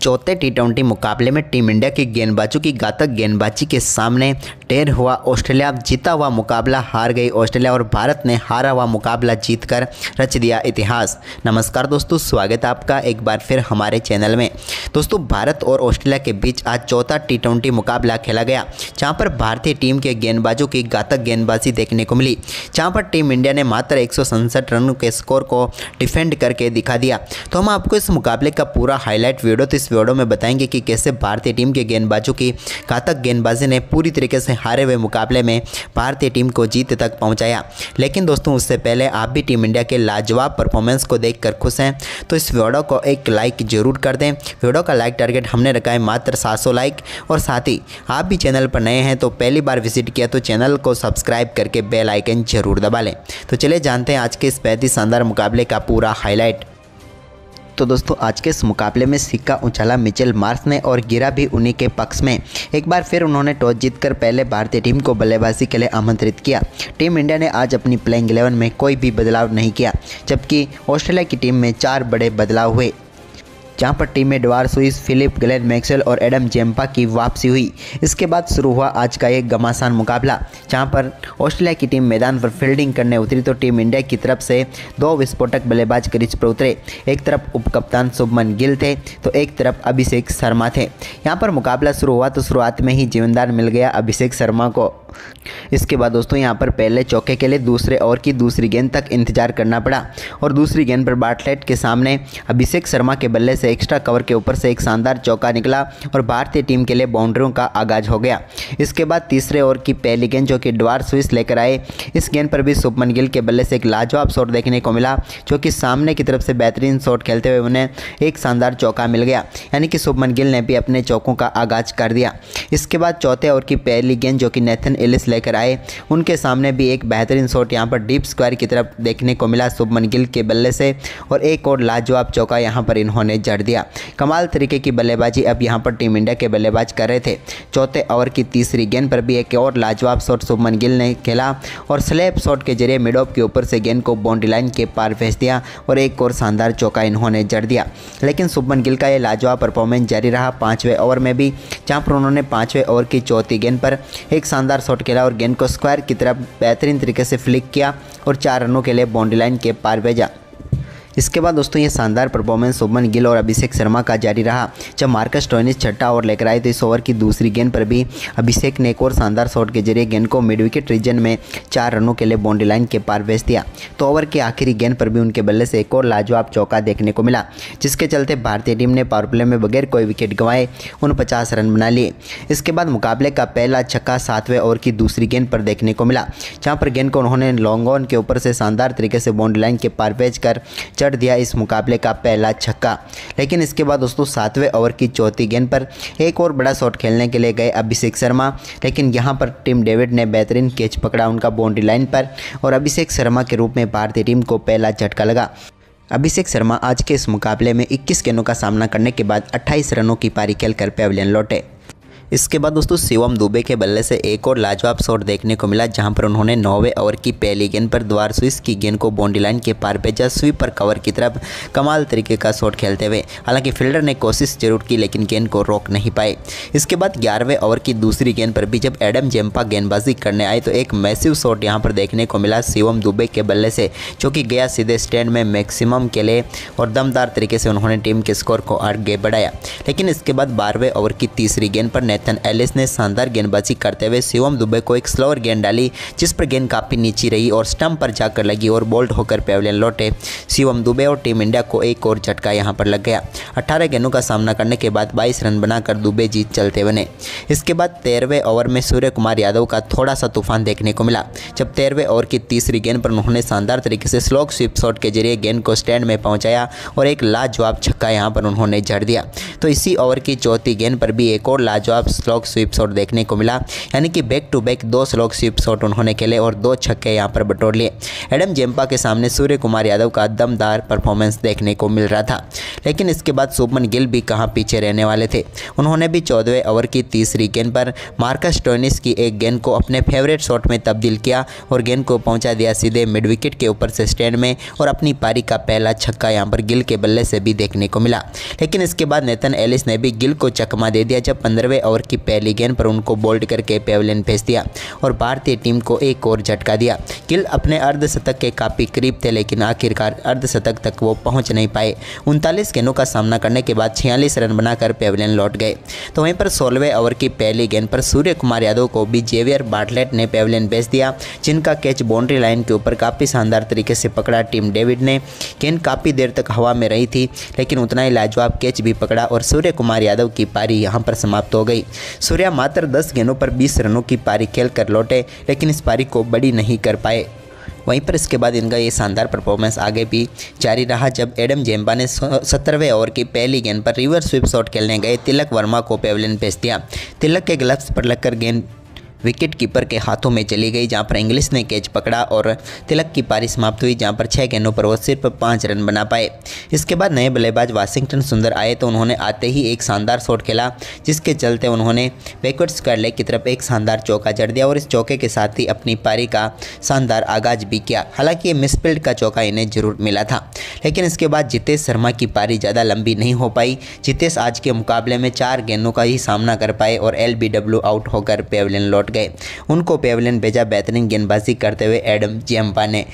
चौथे टी20 मुकाबले में टीम इंडिया के गेंदबाजों की घातक गेंदबाजी के सामने ढेर हुआ ऑस्ट्रेलिया। जीता हुआ मुकाबला हार गई ऑस्ट्रेलिया और भारत ने हारा हुआ मुकाबला जीतकर रच दिया इतिहास। नमस्कार दोस्तों, स्वागत है आपका एक बार फिर हमारे चैनल में। दोस्तों, भारत और ऑस्ट्रेलिया के बीच आज चौथा टी20 मुकाबला खेला गया, जहां पर भारतीय टीम के गेंदबाजों की घातक गेंदबाजी देखने को मिली, जहां पर टीम इंडिया ने मात्र 167 रनों के स्कोर को डिफेंड करके दिखा दिया। तो हम आपको इस मुकाबले का पूरा हाईलाइट वीडियो इस वीडियो में बताएंगे कि कैसे भारतीय टीम के गेंदबाजों की घातक गेंदबाजी ने पूरी तरीके से हारे हुए मुकाबले में भारतीय टीम को जीत तक पहुंचाया। लेकिन दोस्तों, उससे पहले आप भी टीम इंडिया के लाजवाब परफॉर्मेंस को देखकर खुश हैं तो इस वीडियो को एक लाइक जरूर कर दें। वीडियो का लाइक टारगेट हमने रखा है मात्र 700 लाइक। और साथ ही आप भी चैनल पर नए हैं तो पहली बार विजिट किया तो चैनल को सब्सक्राइब करके बेल आइकन जरूर दबा लें। तो चलिए जानते हैं आज के इस बेहद ही शानदार मुकाबले का पूरा हाईलाइट। तो दोस्तों, आज के इस मुकाबले में सिक्का उछाला मिचेल मार्श ने और गिरा भी उन्हीं के पक्ष में। एक बार फिर उन्होंने टॉस जीतकर पहले भारतीय टीम को बल्लेबाजी के लिए आमंत्रित किया। टीम इंडिया ने आज अपनी प्लेइंग 11 में कोई भी बदलाव नहीं किया, जबकि ऑस्ट्रेलिया की टीम में 4 बड़े बदलाव हुए, जहां पर टीम में डवार सुइस, फिलिप, ग्लेन मैक्सवेल और एडम जेम्पा की वापसी हुई। इसके बाद शुरू हुआ आज का एक घमासान मुकाबला, जहां पर ऑस्ट्रेलिया की टीम मैदान पर फील्डिंग करने उतरी तो टीम इंडिया की तरफ से 2 विस्फोटक बल्लेबाज क्रीज पर उतरे। एक तरफ उपकप्तान शुभमन गिल थे तो एक तरफ अभिषेक शर्मा थे। यहां पर मुकाबला शुरू हुआ तो शुरुआत में ही जीवनदान मिल गया अभिषेक शर्मा को। इसके बाद दोस्तों, यहां पर पहले चौके के लिए दूसरे ओवर की दूसरी गेंद तक इंतजार करना पड़ा और दूसरी गेंद पर बार्टलेट के सामने अभिषेक शर्मा के बल्ले से एक्स्ट्रा कवर के ऊपर से एक शानदार चौका निकला और भारतीय टीम के लिए बाउंड्रियों का आगाज हो गया। इसके बाद तीसरे ओवर की पहली गेंद जो कि डवार सुइस लेकर आए, इस गेंद पर भी शुभमन गिल के बल्ले से एक लाजवाब शॉट देखने को मिला, जो कि सामने की तरफ से बेहतरीन शॉट खेलते हुए उन्हें एक शानदार चौका मिल गया। यानी कि शुभमन गिल ने भी अपने चौकों का आगाज कर दिया। इसके बाद चौथे ओवर की पहली गेंद जो कि नेथन एलिस लेकर आए, उनके सामने भी एक बेहतरीन शॉट यहां पर डीप स्क्वायर की तरफ देखने को मिला शुभमन गिल के बल्ले से और एक और लाजवाब चौका यहां पर इन्होंने जड़ दिया। कमाल तरीके की बल्लेबाजी अब यहां पर टीम इंडिया के बल्लेबाज कर रहे थे। चौथे ओवर की तीसरी गेंद पर भी एक और लाजवाब शॉट शुभमन गिल ने खेला और स्लैप शॉट के जरिए मिड ऑफ के ऊपर से गेंद को बाउंड्री लाइन के पार भेज दिया और एक और शानदार चौका इन्होंने जड़ दिया। लेकिन शुभमन गिल का यह लाजवाब परफॉर्मेंस जारी रहा 5वें ओवर में भी, जहां पर उन्होंने 5वें ओवर की चौथी गेंद पर एक शानदार शॉट खेला और गेंद को स्क्वायर की तरफ बेहतरीन तरीके से फ्लिक किया और 4 रनों के लिए बाउंड्री लाइन के पार भेजा। इसके बाद दोस्तों, ये शानदार परफॉर्मेंस शुभमन गिल और अभिषेक शर्मा का जारी रहा। जब मार्कस स्टोइनिस छठा ओवर लेकर आए तो इस ओवर की दूसरी गेंद पर भी अभिषेक ने एक और शानदार शॉट के जरिए गेंद को मिड विकेट रीजन में 4 रनों के लिए बाउंड्री लाइन के पार भेज दिया। तो ओवर की आखिरी गेंद पर भी उनके बल्ले से एक और लाजवाब चौका देखने को मिला, जिसके चलते भारतीय टीम ने पावर प्ले में बगैर कोई विकेट गंवाए 49 रन बना लिए। इसके बाद मुकाबले का पहला छक्का 7वें ओवर की दूसरी गेंद पर देखने को मिला, जहाँ पर गेंद को उन्होंने लॉन्ग ऑन के ऊपर से शानदार तरीके से बाउंड्री लाइन के पार भेज कर चढ़ दिया इस मुकाबले का पहला छक्का। लेकिन इसके बाद दोस्तों 7वें ओवर की चौथी गेंद पर एक और बड़ा शॉट खेलने के लिए गए अभिषेक शर्मा, लेकिन यहां पर टिम डेविड ने बेहतरीन कैच पकड़ा उनका बाउंड्री लाइन पर और अभिषेक शर्मा के रूप में भारतीय टीम को पहला झटका लगा। अभिषेक शर्मा आज के इस मुकाबले में 21 गेंदों का सामना करने के बाद 28 रनों की पारी खेलकर पवेलियन लौटे। इसके बाद दोस्तों शिवम दुबे के बल्ले से एक और लाजवाब शॉट देखने को मिला, जहां पर उन्होंने 9वें ओवर की पहली गेंद पर डवार सुइस की गेंद को बाउंड्री लाइन के पार भेजा स्वीपर कवर की तरफ कमाल तरीके का शॉट खेलते हुए। हालांकि फील्डर ने कोशिश जरूर की लेकिन गेंद को रोक नहीं पाए। इसके बाद 11वें ओवर की दूसरी गेंद पर भी जब एडम जेम्पा गेंदबाजी करने आए तो एक मैसिव शॉट यहां पर देखने को मिला शिवम दुबे के बल्ले से, जो कि गया सीधे स्टैंड में मैक्सिमम के लिए और दमदार तरीके से उन्होंने टीम के स्कोर को आगे बढ़ाया। लेकिन इसके बाद 12वें ओवर की तीसरी गेंद पर नेथन एलिस ने शानदार गेंदबाजी करते हुए शिवम दुबे को एक स्लोअर गेंद डाली, जिस पर गेंद काफ़ी नीचे रही और स्टंप पर जाकर लगी और बोल्ड होकर पवेलियन लौटे शिवम दुबे और टीम इंडिया को एक और झटका यहां पर लग गया। 18 गेंदों का सामना करने के बाद 22 रन बनाकर दुबे जीत चलते बने। इसके बाद 13वें ओवर में सूर्य कुमार यादव का थोड़ा सा तूफान देखने को मिला, जब 13वें ओवर की तीसरी गेंद पर उन्होंने शानदार तरीके से स्लो स्वीप शॉट के जरिए गेंद को स्टैंड में पहुंचाया और एक लाजवाब छक्का यहां पर उन्होंने जड़ दिया। तो इसी ओवर की चौथी गेंद पर भी एक और लाजवाब स्लॉग स्वीप शॉट देखने को मिला, यानी कि back to back 2 slog sweep shot उन्होंने खेले और 2 छक्के यहाँ पर बटोर लिए। एडम जेम्पा के सामने सूर्य कुमार यादव का दमदार परफॉर्मेंस देखने को मिल रहा था, लेकिन इसके बाद शुभमन गिल भी कहाँ पीछे रहने वाले थे। उन्होंने भी 14वें ओवर की तीसरी गेंद पर मार्कस स्टोइनिस की एक गेंद को अपने फेवरेट शॉट में तब्दील किया और गेंद को पहुंचा दिया सीधे मिड विकेट के ऊपर से स्टैंड में, और अपनी पारी का पहला छक्का यहां पर गिल के बल्ले से भी देखने को मिला। लेकिन इसके बाद नेथन एलिस ने भी गिल को चकमा दे दिया जब 15वें ओवर की पहली गेंद पर उनको बोल्ड करके पेविलियन भेज दिया और भारतीय टीम को एक और झटका दिया। गिल अपने अर्धशतक के काफ़ी करीब थे, लेकिन आखिरकार अर्धशतक तक वो पहुँच नहीं पाए। 39 गेंदों का सामना करने के बाद 46 रन बनाकर पेविलियन लौट गए। तो वहीं पर 16वें ओवर की पहली गेंद पर सूर्य कुमार यादव को भी जेवियर बार्टलेट ने पेविलियन भेज दिया, जिनका कैच बाउंड्री लाइन के ऊपर काफ़ी शानदार तरीके से पकड़ा टिम डेविड ने। गेंद काफ़ी देर तक हवा में रही थी, लेकिन उतना ही लाजवाब कैच भी पकड़ा और सूर्य कुमार यादव की पारी यहां पर समाप्त हो गई। सूर्या मात्र 10 गेंदों पर 20 रनों की पारी खेलकर लौटे, लेकिन इस पारी को बड़ी नहीं कर पाए। वहीं पर इसके बाद इनका ये शानदार परफॉर्मेंस आगे भी जारी रहा जब एडम जेम्पा ने 17वें ओवर की पहली गेंद पर रिवर्स स्वीप शॉट खेलने गए तिलक वर्मा को पेविलियन भेज दिया। तिलक के ग्लव्स पर लगकर गेंद विकेट कीपर के हाथों में चली गई, जहां पर इंग्लिश ने कैच पकड़ा और तिलक की पारी समाप्त हुई, जहां पर 6 गेंदों पर वो सिर्फ 5 रन बना पाए। इसके बाद नए बल्लेबाज वाशिंगटन सुंदर आए तो उन्होंने आते ही एक शानदार शॉट खेला, जिसके चलते उन्होंने बैकवर्ड स्क्वायर लेग की तरफ एक शानदार चौका जड़ दिया और इस चौके के साथ ही अपनी पारी का शानदार आगाज भी किया। हालांकि ये मिसफील्ड का चौका इन्हें जरूर मिला था, लेकिन इसके बाद जितेश शर्मा की पारी ज़्यादा लंबी नहीं हो पाई। जितेश आज के मुकाबले में 4 गेंदों का ही सामना कर पाए और LBW आउट होकर पेविलियन लौट गए। उनको पेविलियन भेजा बेहतरीन गेंदबाजी करते हुए एडम जेम्पा ने।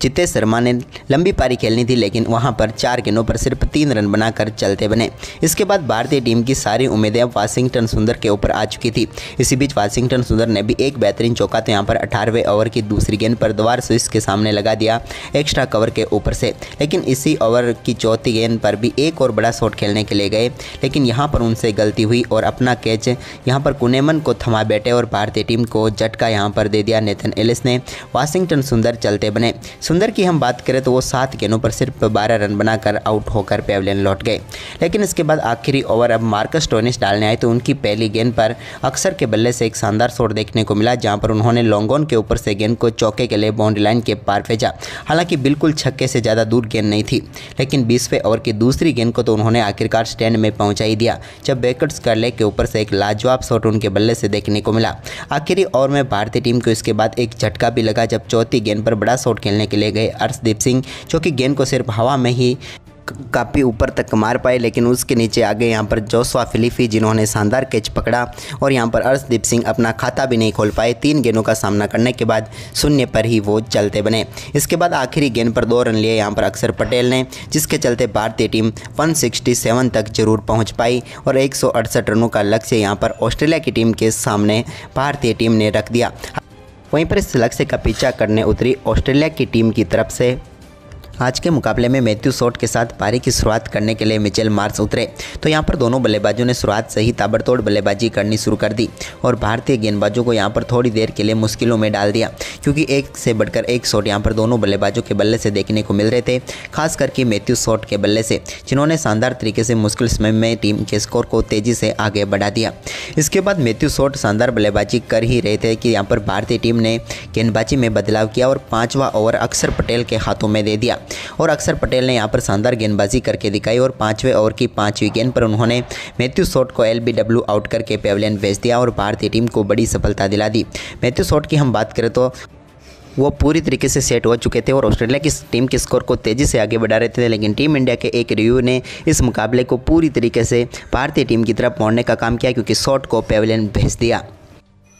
जितेश शर्मा ने लंबी पारी खेलनी थी, लेकिन वहां पर 4 गेंदों पर सिर्फ 3 रन बनाकर चलते बने। इसके बाद भारतीय टीम की सारी उम्मीदें अब वाशिंगटन सुंदर के ऊपर आ चुकी थी। इसी बीच वाशिंगटन सुंदर ने भी एक बेहतरीन चौका तो यहाँ पर 18वें ओवर की दूसरी गेंद पर द्वार स्विस के सामने लगा दिया एक्स्ट्रा कवर के ऊपर से। लेकिन इसी ओवर की चौथी गेंद पर भी एक और बड़ा शॉट खेलने के लिए गए, लेकिन यहाँ पर उनसे गलती हुई और अपना कैच यहाँ पर कुनेमन को थमा बैठे और भारतीय टीम को झटका यहाँ पर दे दिया नेथन एलिस ने। वाशिंगटन सुंदर चलते बने। सुंदर की हम बात करें तो वो 7 गेंदों पर सिर्फ 12 रन बनाकर आउट होकर पेविलियन लौट गए। लेकिन इसके बाद आखिरी ओवर अब मार्कस स्टोइनिस डालने आए तो उनकी पहली गेंद पर अक्सर के बल्ले से एक शानदार शॉट देखने को मिला, जहां पर उन्होंने लॉन्ग ऑन के ऊपर से गेंद को चौके के लिए बाउंड्री लाइन के पार भेजा। हालांकि बिल्कुल छक्के से ज़्यादा दूर गेंद नहीं थी, लेकिन 20वें ओवर की दूसरी गेंद को तो उन्होंने आखिरकार स्टैंड में पहुंचा ही दिया, जब बैकवर्ड स्क्वायर लेग के ऊपर से एक लाजवाब शॉट उनके बल्ले से देखने को मिला। आखिरी ओवर में भारतीय टीम को इसके बाद एक झटका भी लगा जब चौथी गेंद पर बड़ा शॉट खेलने के लिए गए अर्शदीप सिंह, जो कि गेंद को सिर्फ हवा में ही काफ़ी ऊपर तक मार पाए, लेकिन उसके नीचे आगे यहाँ पर जोशुआ फिलिपी जिन्होंने शानदार कैच पकड़ा और यहाँ पर अर्शदीप सिंह अपना खाता भी नहीं खोल पाए। 3 गेंदों का सामना करने के बाद 0 पर ही वो चलते बने। इसके बाद आखिरी गेंद पर 2 रन लिए यहाँ पर अक्षर पटेल ने, जिसके चलते भारतीय टीम 167 तक जरूर पहुँच पाई और 168 रनों का लक्ष्य यहाँ पर ऑस्ट्रेलिया की टीम के सामने भारतीय टीम ने रख दिया। वहीं पर इस लक्ष्य का पीछा करने उतरी ऑस्ट्रेलिया की टीम की तरफ से आज के मुकाबले में मैथ्यू शॉट के साथ पारी की शुरुआत करने के लिए मिचेल मार्श उतरे। तो यहाँ पर दोनों बल्लेबाजों ने शुरुआत से ही ताबड़तोड़ बल्लेबाजी करनी शुरू कर दी और भारतीय गेंदबाजों को यहाँ पर थोड़ी देर के लिए मुश्किलों में डाल दिया, क्योंकि एक से बढ़कर एक शॉट यहाँ पर दोनों बल्लेबाजों के बल्ले से देखने को मिल रहे थे, खास करके मैथ्यू शॉट के बल्ले से, जिन्होंने शानदार तरीके से मुश्किल समय में टीम के स्कोर को तेज़ी से आगे बढ़ा दिया। इसके बाद मैथ्यू शॉट शानदार बल्लेबाजी कर ही रहे थे कि यहाँ पर भारतीय टीम ने गेंदबाजी में बदलाव किया और 5वां ओवर अक्षर पटेल के हाथों में दे दिया और अक्षर पटेल ने यहाँ पर शानदार गेंदबाजी करके दिखाई और 5वें ओवर की 5वीं गेंद पर उन्होंने मैथ्यू शॉट को LBW आउट करके पेविलियन भेज दिया और भारतीय टीम को बड़ी सफलता दिला दी। मैथ्यू शॉट की हम बात करें तो वो पूरी तरीके से सेट हो चुके थे और ऑस्ट्रेलिया की टीम के स्कोर को तेज़ी से आगे बढ़ा रहे थे, लेकिन टीम इंडिया के एक रिव्यू ने इस मुकाबले को पूरी तरीके से भारतीय टीम की तरफ मोड़ने का काम किया, क्योंकि शॉट को पेविलियन भेज दिया।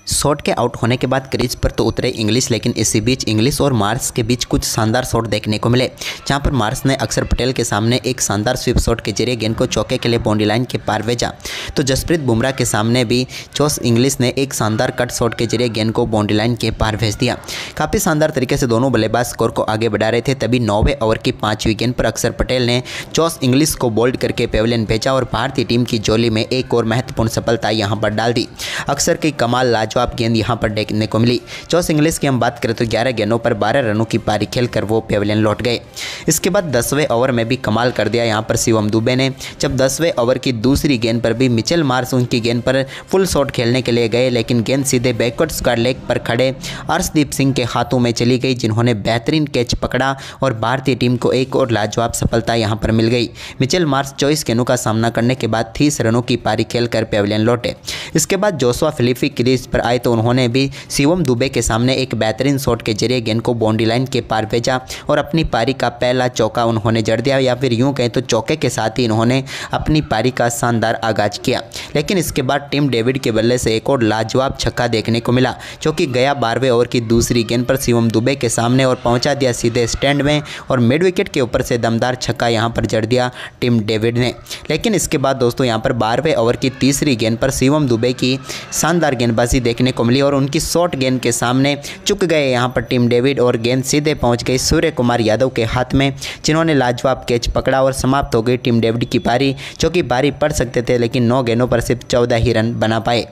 शॉट के आउट होने के बाद क्रीज पर तो उतरे इंग्लिश, लेकिन इसी बीच इंग्लिश और मार्श के बीच कुछ शानदार शॉट देखने को मिले, जहां पर मार्श ने अक्षर पटेल के सामने एक शानदार स्वीप शॉट के जरिए गेंद को चौके के लिए बाउंड्री लाइन के पार भेजा। तो जसप्रीत बुमराह के सामने भी जोश इंग्लिश ने एक शानदार कट शॉट के जरिए गेंद को बाउंड्री लाइन के पार भेज दिया। काफ़ी शानदार तरीके से दोनों बल्लेबाज स्कोर को आगे बढ़ा रहे थे, तभी 9वें ओवर की 5वीं गेंद पर अक्षर पटेल ने जोश इंग्लिश को बोल्ड करके पेविलियन भेजा और भारतीय टीम की जोली में एक और महत्वपूर्ण सफलता यहां पर डाल दी। अक्षर की कमाल लाजवाब लाजवाब गेंद यहां पर देखने को मिली। जॉस इंग्लिश की हम बात करें तो 11 गेंदों पर 12 रनों की पारी खेलकर वो पेविलियन लौट गए। इसके बाद 10वें ओवर में भी कमाल कर दिया यहां पर शिवम दुबे ने, जब 10वें ओवर की दूसरी गेंद पर भी मिचेल मार्श उनकी गेंद पर फुल शॉट खेलने के लिए गए, लेकिन गेंद सीधे बैकवर्ड स्क्वायर लेग पर खड़े अर्शदीप सिंह के हाथों में चली गई, जिन्होंने बेहतरीन कैच पकड़ा और भारतीय टीम को एक और लाजवाब सफलता यहां पर मिल गई। मिचेल मार्श 24 गेंदों का सामना करने के बाद 30 रनों की पारी खेलकर पेविलियन लौटे। इसके बाद जोशुआ फिलिपी क्रीज पर आए तो उन्होंने भी शिवम दुबे के सामने एक बेहतरीन शॉट के जरिए गेंद को बाउंड्री लाइन के पार भेजा और अपनी पारी का पहला चौका उन्होंने जड़ दिया, या फिर यूं कहें तो चौके के साथ ही इन्होंने अपनी पारी का शानदार आगाज किया। लेकिन इसके बाद टिम डेविड के बल्ले से एक और लाजवाब छक्का देखने को मिला, जो कि गया 12वें ओवर की दूसरी गेंद पर शिवम दुबे के सामने और पहुंचा दिया सीधे स्टैंड में, और मिड विकेट के ऊपर से दमदार छक्का यहां पर जड़ दिया टिम डेविड ने। लेकिन इसके बाद दोस्तों यहां पर 12वें ओवर की तीसरी गेंद पर शिवम दुबे की शानदार गेंदबाजी देखने को मिली और उनकी शॉर्ट गेंद के सामने चुक गए यहां पर टिम डेविड और गेंद सीधे पहुंच गई सूर्य कुमार यादव के हाथ में, जिन्होंने लाजवाब कैच पकड़ा और समाप्त हो गई टिम डेविड की पारी, जो कि भारी पड़ सकते थे लेकिन 9 गेंदों पर सिर्फ 14 ही रन बना पाए।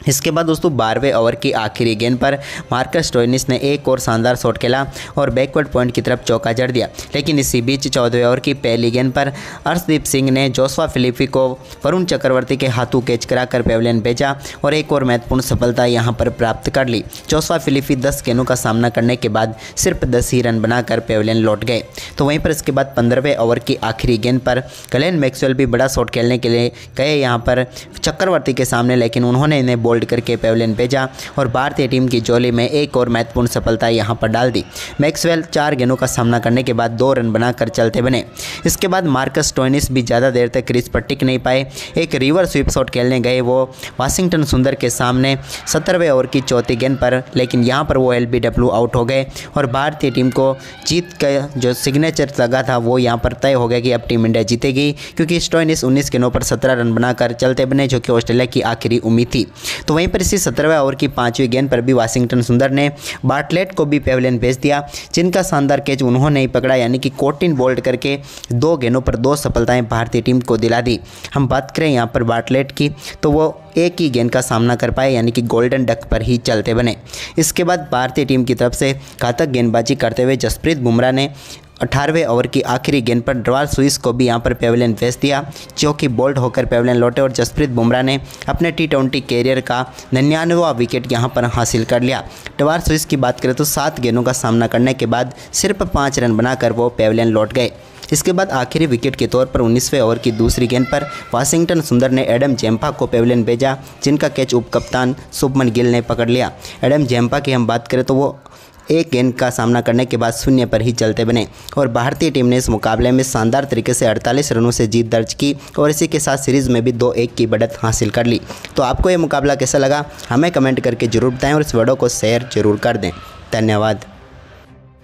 इसके बाद दोस्तों 12वें ओवर की आखिरी गेंद पर मार्कस स्टोइनिस ने एक और शानदार शॉट खेला और बैकवर्ड पॉइंट की तरफ चौका जड़ दिया। लेकिन इसी बीच 14वें ओवर की पहली गेंद पर अर्शदीप सिंह ने जोशुआ फिलिपी को वरुण चक्रवर्ती के हाथों कैच कराकर पेविलियन भेजा और एक और महत्वपूर्ण सफलता यहां पर प्राप्त कर ली। जोशुआ फिलिपी 10 गेंदों का सामना करने के बाद सिर्फ 10 ही रन बनाकर पेविलियन लौट गए। तो वहीं पर इसके बाद 15वें ओवर की आखिरी गेंद पर ग्लेन मैक्सवेल भी बड़ा शॉट खेलने के लिए गए यहां पर चक्रवर्ती के सामने, लेकिन उन्होंने इन्हें बोल्ड करके पेविलियन भेजा और भारतीय टीम की झोली में एक और महत्वपूर्ण सफलता यहां पर डाल दी। मैक्सवेल 4 गेंदों का सामना करने के बाद 2 रन बनाकर चलते बने। इसके बाद मार्कस स्टोइनिस भी ज़्यादा देर तक क्रीज पर टिक नहीं पाए, एक रिवर्स स्वीप शॉट खेलने गए वो वाशिंगटन सुंदर के सामने 17वें ओवर की चौथी गेंद पर, लेकिन यहां पर वो LBW आउट हो गए और भारतीय टीम को जीत का जो सिग्नेचर लगा था वो यहां पर तय हो गया कि अब टीम इंडिया जीतेगी, क्योंकि स्टोइनिस 19 गेंदों पर 17 रन बनाकर चलते बने, जो कि ऑस्ट्रेलिया की आखिरी उम्मीद थी। तो वहीं पर इसी 17वें ओवर की 5वीं गेंद पर भी वाशिंगटन सुंदर ने बार्टलेट को भी पेविलियन भेज दिया, जिनका शानदार कैच उन्होंने ही पकड़ा, यानी कि 14 बोल्ड करके 2 गेंदों पर 2 सफलताएं भारतीय टीम को दिला दी। हम बात करें यहाँ पर बार्टलेट की तो वो एक ही गेंद का सामना कर पाए, यानी कि गोल्डन डक पर ही चलते बने। इसके बाद भारतीय टीम की तरफ से घातक गेंदबाजी करते हुए जसप्रीत बुमराह ने 18वें ओवर की आखिरी गेंद पर डवार स्विस को भी यहां पर पेविलियन भेज दिया, जो कि बोल्ड होकर पेविलियन लौटे और जसप्रीत बुमराह ने अपने T20 कैरियर का 99वां विकेट यहां पर हासिल कर लिया। डवार स्विस की बात करें तो 7 गेंदों का सामना करने के बाद सिर्फ 5 रन बनाकर वो पेविलियन लौट गए। इसके बाद आखिरी विकेट के तौर पर 19वें ओवर की दूसरी गेंद पर वाशिंगटन सुंदर ने एडम जेम्पा को पेविलियन भेजा, जिनका कैच उप कप्तान शुभमन गिल ने पकड़ लिया। एडम जेम्पा की हम बात करें तो वो एक गेंद का सामना करने के बाद 0 पर ही चलते बने और भारतीय टीम ने इस मुकाबले में शानदार तरीके से 48 रनों से जीत दर्ज की और इसी के साथ सीरीज़ में भी 2-1 की बढ़त हासिल कर ली। तो आपको ये मुकाबला कैसा लगा हमें कमेंट करके जरूर बताएं और इस वीडियो को शेयर जरूर कर दें। धन्यवाद।